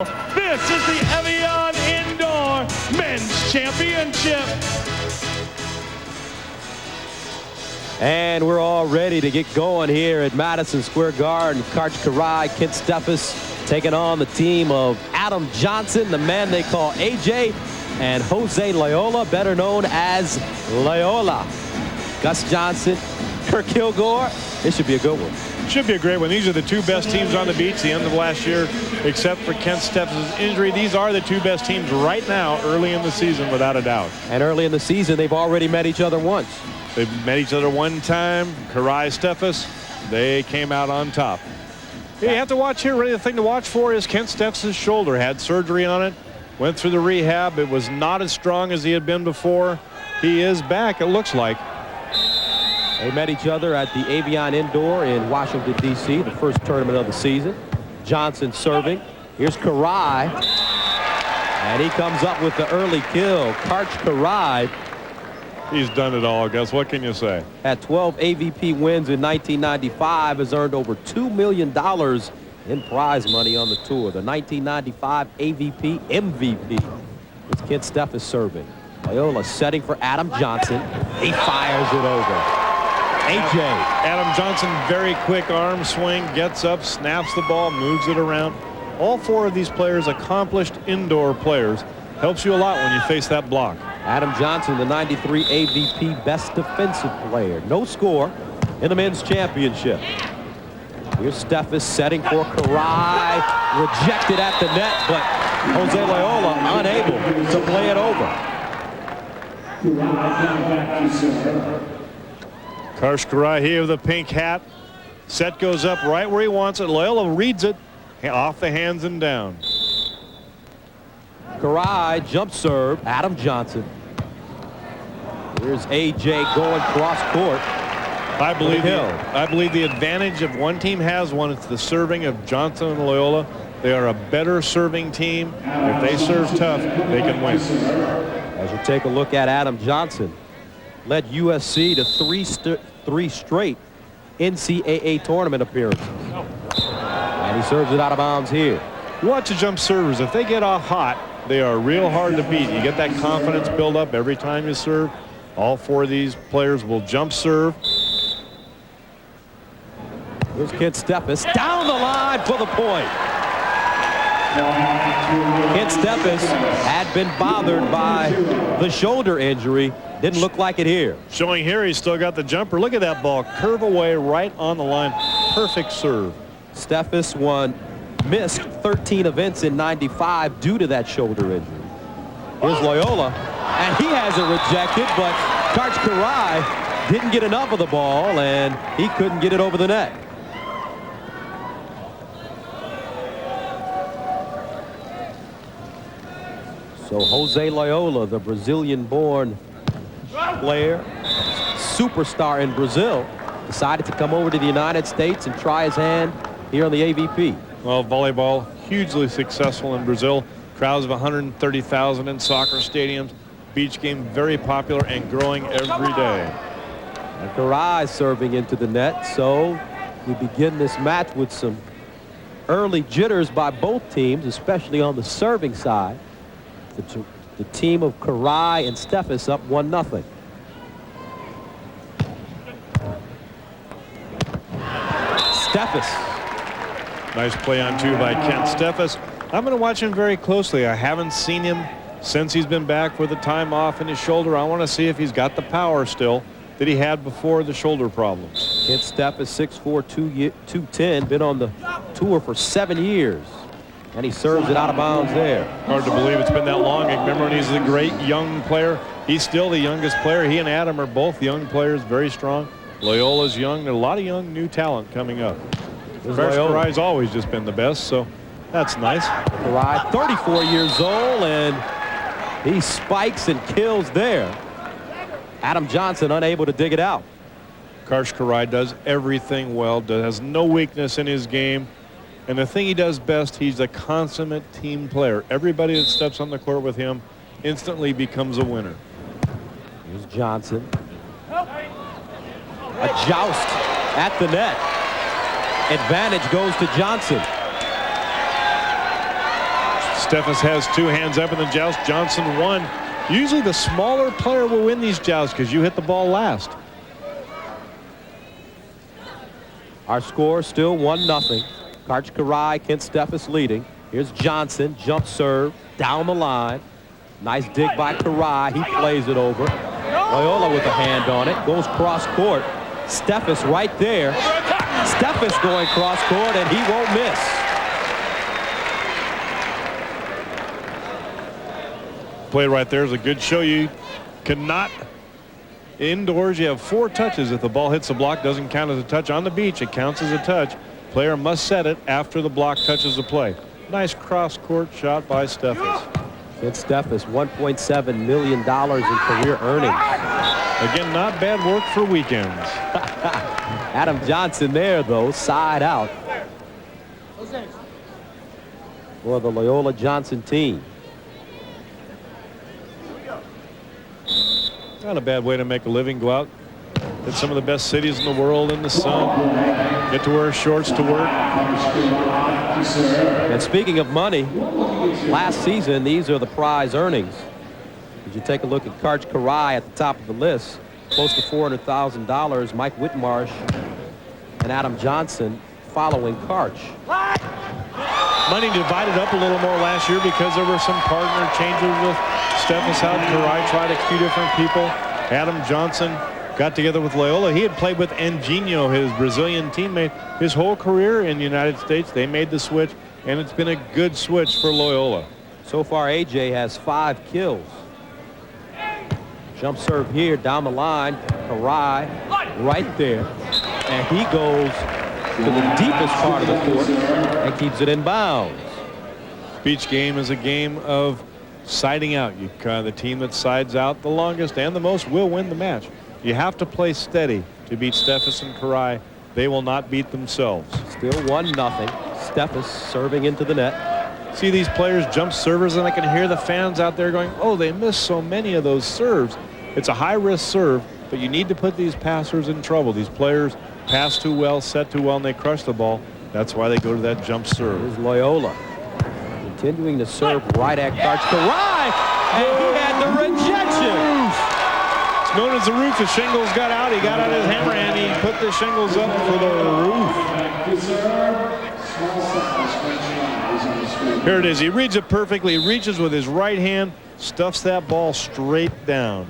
This is the Evian Indoor Men's Championship. And we're all ready to get going here at Madison Square Garden. Karch Kiraly, Kent Steffes taking on the team of Adam Johnson, the man they call AJ, and Jose Loiola, better known as Loiola. Gus Johnson, Kirk Kilgore. This should be a good one. Should be a great one. These are the two best teams on the beach the end of last year, except for Kent Steffes' injury. These are the two best teams right now early in the season, without a doubt. And early in the season, they've already met each other once. They've met each other one time. Kiraly, Steffes, they came out on top. You have to watch here. Really, the thing to watch for is Kent Steffes' shoulder. Had surgery on it. Went through the rehab. It was not as strong as he had been before. He is back, it looks like. They met each other at the Evian Indoor in Washington, D.C., the first tournament of the season. Johnson serving. Here's Kiraly. And he comes up with the early kill. Karch Kiraly. He's done it all, Gus. What can you say? Had 12 AVP wins in 1995, has earned over $2 million in prize money on the tour. The 1995 AVP MVP. It's Kent Steffes serving. Loiola setting for Adam Johnson. He fires it over. AJ. Adam Johnson, very quick arm swing, gets up, snaps the ball, moves it around. All four of these players, accomplished indoor players. Helps you a lot when you face that block. Adam Johnson, the 93 AVP best defensive player. No score in the men's championship. Here's Steffes setting for Kiraly. Rejected at the net, but Jose Loiola unable to play it over. Karch Kiraly here with the pink hat. Set goes up right where he wants it. Loiola reads it off the hands and down. Kiraly jump serve. Adam Johnson. Here's AJ going cross court. I believe the advantage of one team has one. It's the serving of Johnson and Loiola. They are a better serving team. If they serve tough, they can win. As you take a look at Adam Johnson, led USC to three straight NCAA tournament appearances. And he serves it out of bounds here. You watch the jump servers. If they get off hot, they are real hard to beat. You get that confidence build up every time you serve. All four of these players will jump serve. Here's Kent Steffes down the line for the point. Kent Steffes had been bothered by the shoulder injury. Didn't look like it here. Showing here he's still got the jumper. Look at that ball curve away right on the line. Perfect serve. Steffes missed 13 events in 95 due to that shoulder injury. Here's Loiola, and he has it rejected, but Karch Kiraly didn't get enough of the ball, and he couldn't get it over the net. So Jose Loiola, the Brazilian-born player, superstar in Brazil, decided to come over to the United States and try his hand here on the AVP. Well, volleyball hugely successful in Brazil. Crowds of 130,000 in soccer stadiums. Beach game very popular and growing every day. And Kiraly serving into the net. So we begin this match with some early jitters by both teams, especially on the serving side. The team of Kiraly and Steffes up 1-0. Steffes. Nice play on two by Kent Steffes. I'm going to watch him very closely. I haven't seen him since he's been back with the time off in his shoulder. I want to see if he's got the power still that he had before the shoulder problems. Kent Steffes, 6'4", 210, been on the tour for 7 years. And he serves it out of bounds there. Hard to believe it's been that long. Remember when he's a great young player. He's still the youngest player. He and Adam are both young players, very strong. Loiola's young. There's a lot of young new talent coming up. Kiraly's always just been the best, so that's nice. Kiraly, 34 years old, and he spikes and kills there. Adam Johnson unable to dig it out. Karch Kiraly does everything well, has no weakness in his game. And the thing he does best, he's a consummate team player. Everybody that steps on the court with him instantly becomes a winner. Here's Johnson. A joust at the net. Advantage goes to Johnson. Steffes has 2 hands up in the joust. Johnson 1. Usually the smaller player will win these jousts because you hit the ball last. Our score still 1-0. Karch Kiraly, Kent Steffes leading. Here's Johnson, jump serve, down the line. Nice dig by Kiraly. He plays it over. Loiola with a hand on it. Goes cross court. Steffes right there. Steffes going cross court, and he won't miss. Play right there is a good show. You cannot indoors. You have 4 touches. If the ball hits the block, doesn't count as a touch. On the beach, it counts as a touch. Player must set it after the block touches the play. Nice cross-court shot by Steffes. Kent Steffes, $1.7 million in career earnings. Again, not bad work for weekends. Adam Johnson there, though, side out for the Loiola Johnson team. Not a bad way to make a living. Go out, hit some of the best cities in the world in the sun. Get to wear shorts to work. And speaking of money, last season, these are the prize earnings. As you take a look at Karch Kiraly at the top of the list, close to $400,000. Mike Whitmarsh and Adam Johnson following Karch. Money divided up a little more last year because there were some partner changes with Steffes out. Kiraly tried a few different people. Adam Johnson got together with Loiola. He had played with Anjinho, his Brazilian teammate, his whole career in the United States. They made the switch, and it's been a good switch for Loiola. So far, AJ has 5 kills. Jump serve here down the line. Kiraly right there. And he goes to the deepest part of the court and keeps it in bounds. Beach game is a game of siding out. The team that sides out the longest and the most will win the match. You have to play steady to beat Steffes and Kiraly. They will not beat themselves. Still 1-0. Steffes serving into the net. See these players jump servers, and I can hear the fans out there going, oh, they missed so many of those serves. It's a high-risk serve, but you need to put these passers in trouble. These players pass too well, set too well, and they crush the ball. That's why they go to that jump serve. Here's Loiola continuing to serve right at Karch Kiraly, and he had the rejection. It's known as the roof. The shingles got out. He got out his hammer and he put the shingles up for the roof. Here it is. He reads it perfectly. He reaches with his right hand, stuffs that ball straight down.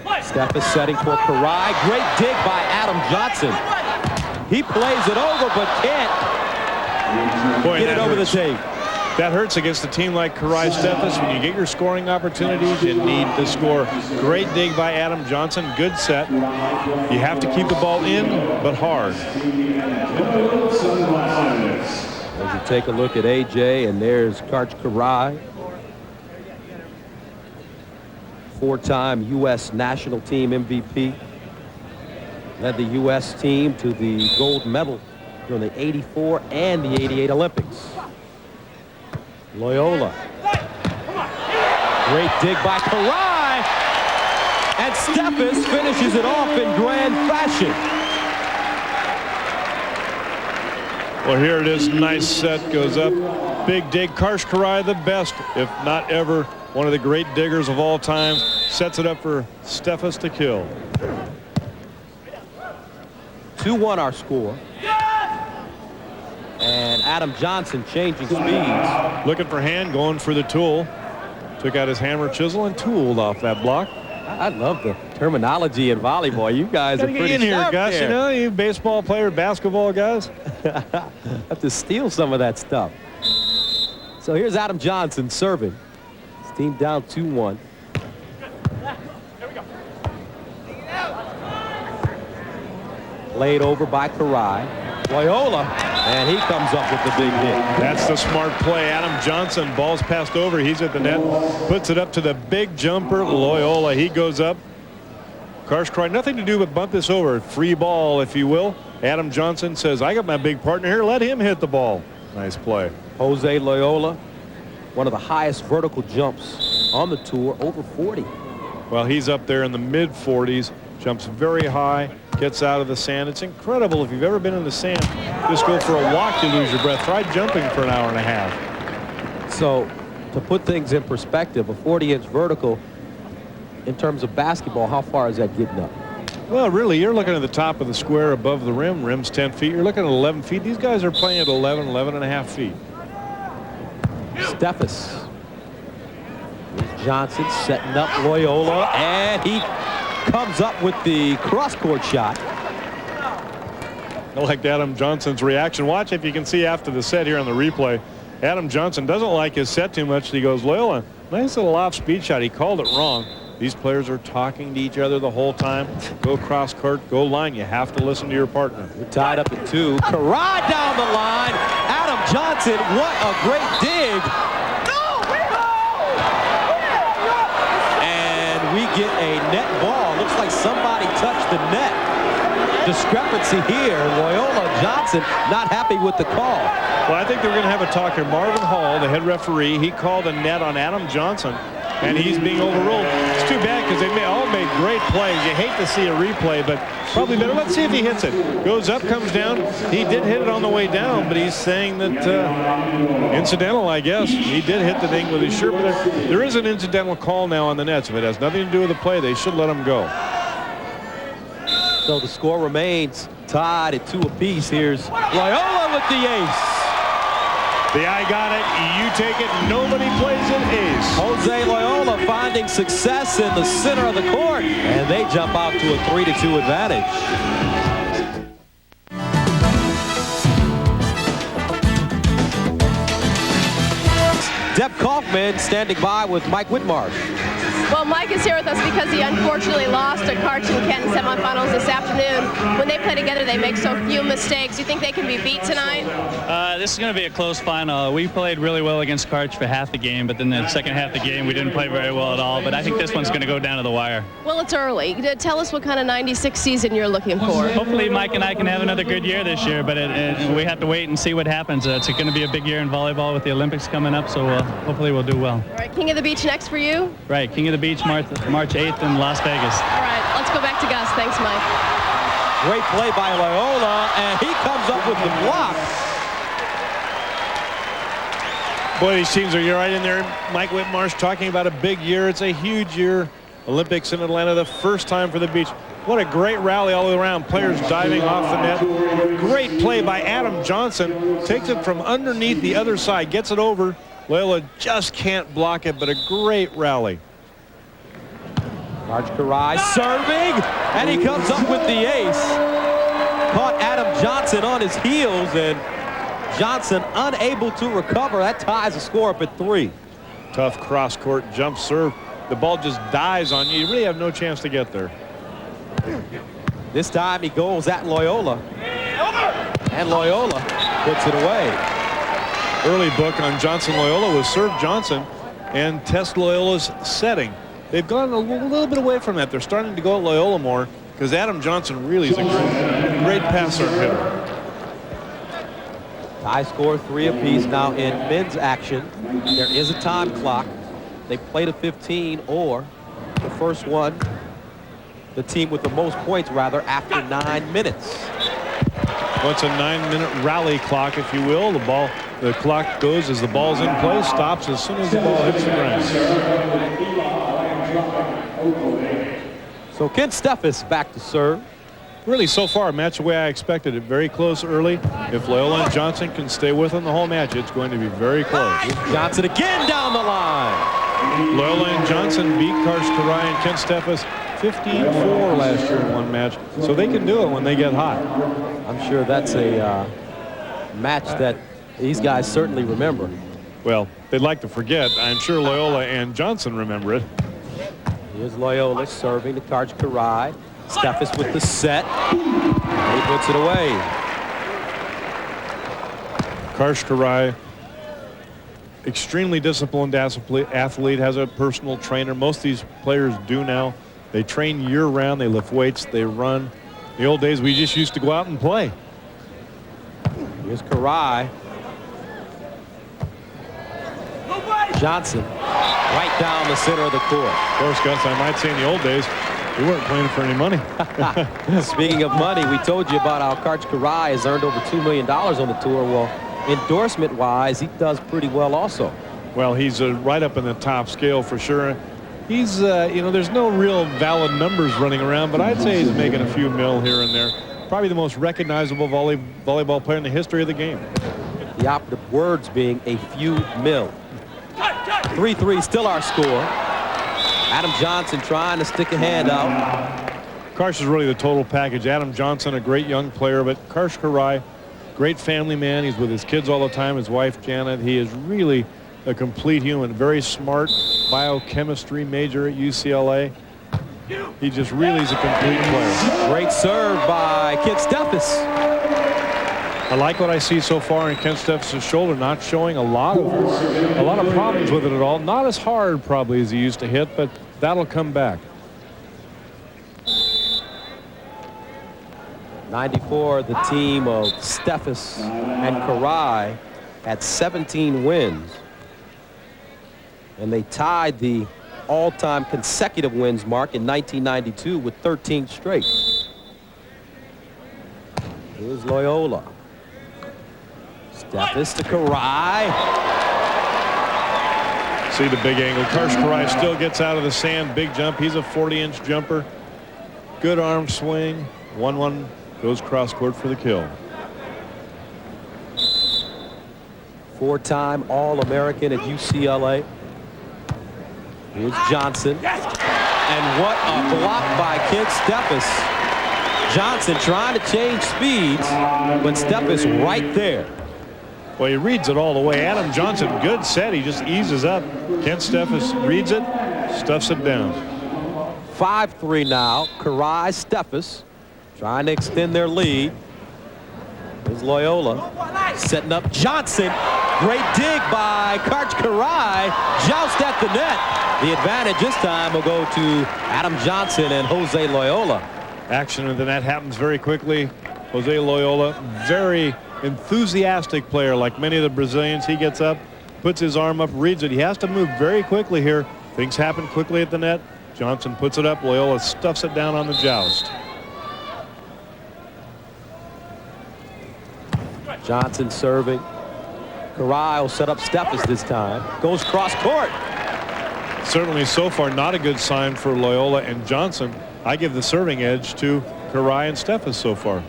Steffes setting for Kiraly. Great dig by Adam Johnson. He plays it over but can't get it over the tape. That hurts against a team like Kiraly Steffes. When you get your scoring opportunities, you need to score. Great dig by Adam Johnson. Good set. You have to keep the ball in, but hard. As you take a look at AJ, and there's Karch Kiraly. 4-time U.S. national team MVP. Led the U.S. team to the gold medal during the '84 and the '88 Olympics. Loiola. Great dig by Kiraly. And Steffes finishes it off in grand fashion. Well, here it is. Nice set. Goes up. Big dig. Karch Kiraly, the best, if not ever, one of the great diggers of all time. Sets it up for Steffes to kill. 2-1 our score. And Adam Johnson changing speeds. Looking for hand, going for the tool. Took out his hammer, chisel, and tooled off that block. I love the terminology in volleyball. You guys are pretty in here, sharp Gus. there. You know, you baseball player, basketball guys. Have to steal some of that stuff. So here's Adam Johnson serving. His team down 2-1. Played over by Kiraly. Loiola, and he comes up with the big hit. That's the smart play. Adam Johnson, ball's passed over. He's at the net, puts it up to the big jumper, Loiola. He goes up. Karch Kiraly, nothing to do but bump this over. Free ball, if you will. Adam Johnson says, I got my big partner here. Let him hit the ball. Nice play. Jose Loiola, one of the highest vertical jumps on the tour, over 40. Well, he's up there in the mid-40s. Jumps very high. gets out of the sand. It's incredible. If you've ever been in the sand, just go for a walk, you lose your breath. Try jumping for an hour and a half. So to put things in perspective, a 40-inch vertical in terms of basketball, how far is that getting up? Well, really, you're looking at the top of the square above the rim. Rim's 10 feet. You're looking at 11 feet. These guys are playing at 11 and a half feet. Steffes. Johnson setting up Loiola, and he comes up with the cross-court shot. I like Adam Johnson's reaction. Watch if you can see after the set here on the replay. Adam Johnson doesn't like his set too much. He goes, Loiola, nice little off-speed shot. He called it wrong. These players are talking to each other the whole time. Go cross court, go line. You have to listen to your partner. We're tied up at 2. Karai down the line. Adam Johnson, what a great dig. And we get a net ball. Looks like somebody touched the net. Discrepancy here. Loiola Johnson not happy with the call. Well, I think they're going to have a talk here. Marvin Hall, the head referee, he called a net on Adam Johnson, and he's being overruled. It's too bad because they all made great plays. You hate to see a replay, but probably better. Let's see if he hits it. Goes up, comes down. He did hit it on the way down, but he's saying that incidental, I guess. He did hit the thing with his shirt, but there is an incidental call now on the nets. If it has nothing to do with the play, they should let him go. So the score remains tied at 2 apiece. Here's Loiola with the ace. The I got it, you take it, nobody plays an ace. Jose Loiola finding success in the center of the court, and they jump out to a 3-2 advantage. Deb Kaufman standing by with Mike Whitmarsh. Well, Mike is here with us because he unfortunately lost to Karch and Kent in semifinals this afternoon. When they play together, they make so few mistakes. You think they can be beat tonight? This is going to be a close final. We played really well against Karch for half the game, but then the second half of the game, we didn't play very well at all. But I think this one's going to go down to the wire. Well, it's early. Tell us what kind of 96 season you're looking for. Hopefully, Mike and I can have another good year this year, but we have to wait and see what happens. It's going to be a big year in volleyball with the Olympics coming up, so hopefully we'll do well. All right, King of the Beach next for you? Right, King of the Beach, March 8th in Las Vegas. All right, let's go back to Gus. Thanks, Mike. Great play by Loiola, and he comes up with the block. Boy, these teams are right in there. Mike Whitmarsh talking about a big year. It's a huge year. Olympics in Atlanta, the first time for the Beach. What a great rally all the way around. Players diving off the net. Great play by Adam Johnson. Takes it from underneath the other side, gets it over. Loiola just can't block it, but a great rally. Karch Karai serving, and he comes up with the ace. Caught Adam Johnson on his heels, and Johnson unable to recover. That ties the score up at 3. Tough cross-court jump serve. The ball just dies on you. You really have no chance to get there. This time he goes at Loiola, and Loiola puts it away. Early book on Johnson Loiola was serve Johnson and test Loiola's setting. They've gone a little bit away from that. They're starting to go at Loiola more because Adam Johnson really is a great passer and hitter. Tie score 3 apiece now in men's action. There is a time clock. They play to 15, or the first one, the team with the most points, rather, after 9 minutes. Well, it's a 9-minute rally clock, if you will. The clock goes as the ball's in play, stops as soon as the ball hits the ground. So Kent Steffes back to serve. Really, so far, a match the way I expected it. Very close early. If Loiola and Johnson can stay with them the whole match, it's going to be very close. Johnson again down the line. Loiola and Johnson beat Karch Karai and Kent Steffes 15-4 last year in one match. So they can do it when they get hot. I'm sure that's a match that these guys certainly remember. Well, they'd like to forget. I'm sure Loiola and Johnson remember it. Here's Loiola serving to Karch Karai. Steffes with the set. And he puts it away. Karch Karai, extremely disciplined athlete, has a personal trainer. Most of these players do now. They train year-round. They lift weights. They run. In the old days, we just used to go out and play. Here's Karai. Johnson right down the center of the court. Of course, Gus, I might say in the old days, We weren't playing for any money. Speaking of money, we told you about how Karch Kiraly has earned over $2 million on the tour. Well, endorsement-wise, he does pretty well also. Well, he's right up in the top scale for sure. He's, you know, there's no real valid numbers running around, but I'd say he's making a few mil here and there. Probably the most recognizable volleyball player in the history of the game. The operative words being a few mil. 3-3 still our score. Adam Johnson trying to stick a hand out. Karch is really the total package. Adam Johnson, a great young player, but Karch Kiraly, great family man. He's with his kids all the time, his wife Janet. He is really a complete human, very smart, biochemistry major at UCLA. He just really is a complete player. Great serve by Kent Steffes. I like what I see so far in Kent Steffes' shoulder, not showing a lot of problems with it at all. Not as hard probably as he used to hit, but that'll come back. 94, the team of Steffes and Kiraly had 17 wins. And they tied the all-time consecutive wins mark in 1992 with 13 straight. Here's Loiola. Steffes to Kiraly. See the big angle. Karch Kiraly still gets out of the sand. Big jump. He's a 40-inch jumper. Good arm swing. 1-1 goes cross court for the kill. Four-time All-American at UCLA. Here's Johnson. And what a block by Kent Steffes. Johnson trying to change speeds, but Steffes right there. Well, he reads it all the way. Adam Johnson, good set. He just eases up. Kent Steffes reads it, stuffs it down. 5-3 now. Kiraly, Steffes trying to extend their lead. Here's Loiola setting up Johnson. Great dig by Karch Kiraly. Joust at the net. The advantage this time will go to Adam Johnson and Jose Loiola. Action in the net happens very quickly. Jose Loiola, very enthusiastic player like many of the Brazilians. He gets up, puts his arm up, reads it. He has to move very quickly here. Things happen quickly at the net. Johnson puts it up. Loiola stuffs it down on the joust. Johnson serving. Kiraly will set up Steffes this time. Goes cross court. Certainly so far not a good sign for Loiola and Johnson. I give the serving edge to Kiraly and Steffes so far.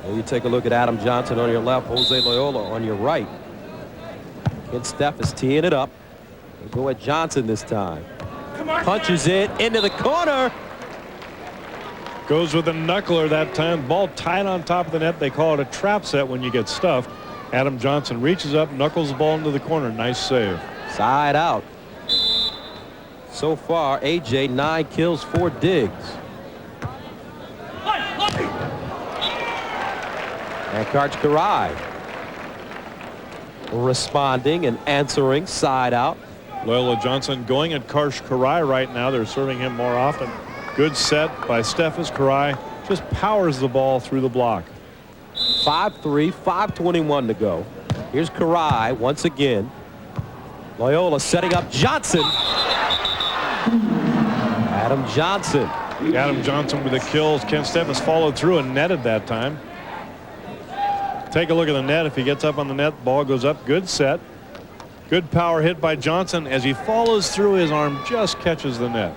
Well, you take a look at Adam Johnson on your left, Jose Loiola on your right. Kent Steffes teeing it up. We'll go at Johnson this time. Punches it into the corner. Goes with a knuckler that time. Ball tight on top of the net. They call it a trap set when you get stuffed. Adam Johnson reaches up, knuckles the ball into the corner. Nice save. Side out. So far, AJ 9 kills, 4 digs. And Karch Kiraly responding and answering side out. Loiola Johnson going at Karch Kiraly right now. They're serving him more often. Good set by Steffes. Kiraly just powers the ball through the block. 5-3, 5:21 to go. Here's Kiraly once again. Loiola setting up Johnson. Adam Johnson. Adam Johnson with the kills. Kent Steffes followed through and netted that time. Take a look at the net. If he gets up on the net, ball goes up. Good set. Good power hit by Johnson. As he follows through, his arm just catches the net.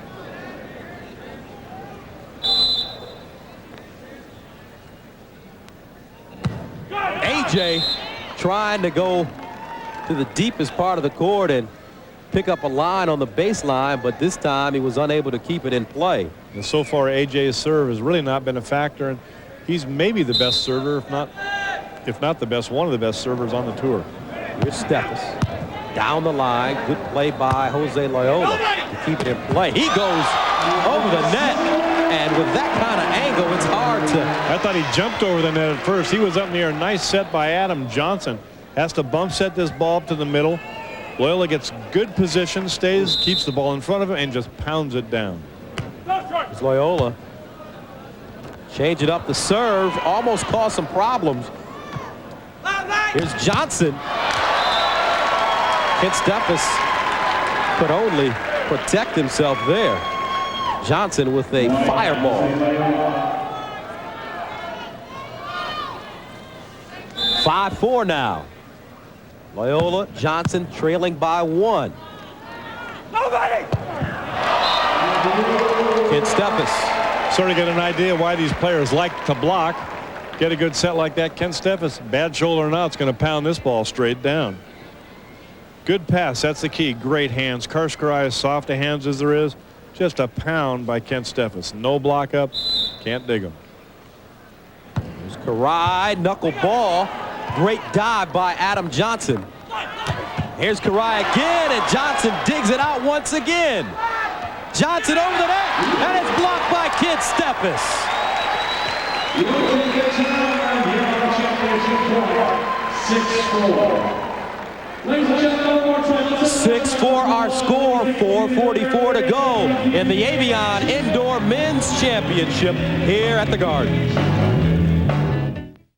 AJ trying to go to the deepest part of the court and pick up a line on the baseline, but this time he was unable to keep it in play. And so far, AJ's serve has really not been a factor, and he's maybe the best server, if not the best, one of the best servers on the tour. Here's Steffes down the line. Good play by Jose Loiola to keep it in play. He goes over the net, and with that kind of angle, it's hard to. I thought he jumped over the net at first. He was up in the air. Nice set by Adam Johnson. Has to bump set this ball up to the middle. Loiola gets good position, stays, keeps the ball in front of him, and just pounds it down. Here's Loiola. Change it up the serve. Almost caused some problems. Here's Johnson. Kent Steffes could only protect himself there. Johnson with a fireball. 5-4 now. Loiola, Johnson trailing by 1. Kent Steffes. Sort of get an idea why these players like to block. Get a good set like that. Kent Steffes, bad shoulder or not, is going to pound this ball straight down. Good pass. That's the key. Great hands. Karshkarai, as soft a hands as there is. Just a pound by Kent Steffes. No block up. Can't dig him. There's Karai, knuckle ball. Great dive by Adam Johnson. Here's Karai again, and Johnson digs it out once again. Johnson over the net, and it's blocked by Kent Steffes. 6-4 our score, 4:44 to go in the Evian Indoor Men's Championship here at the Garden.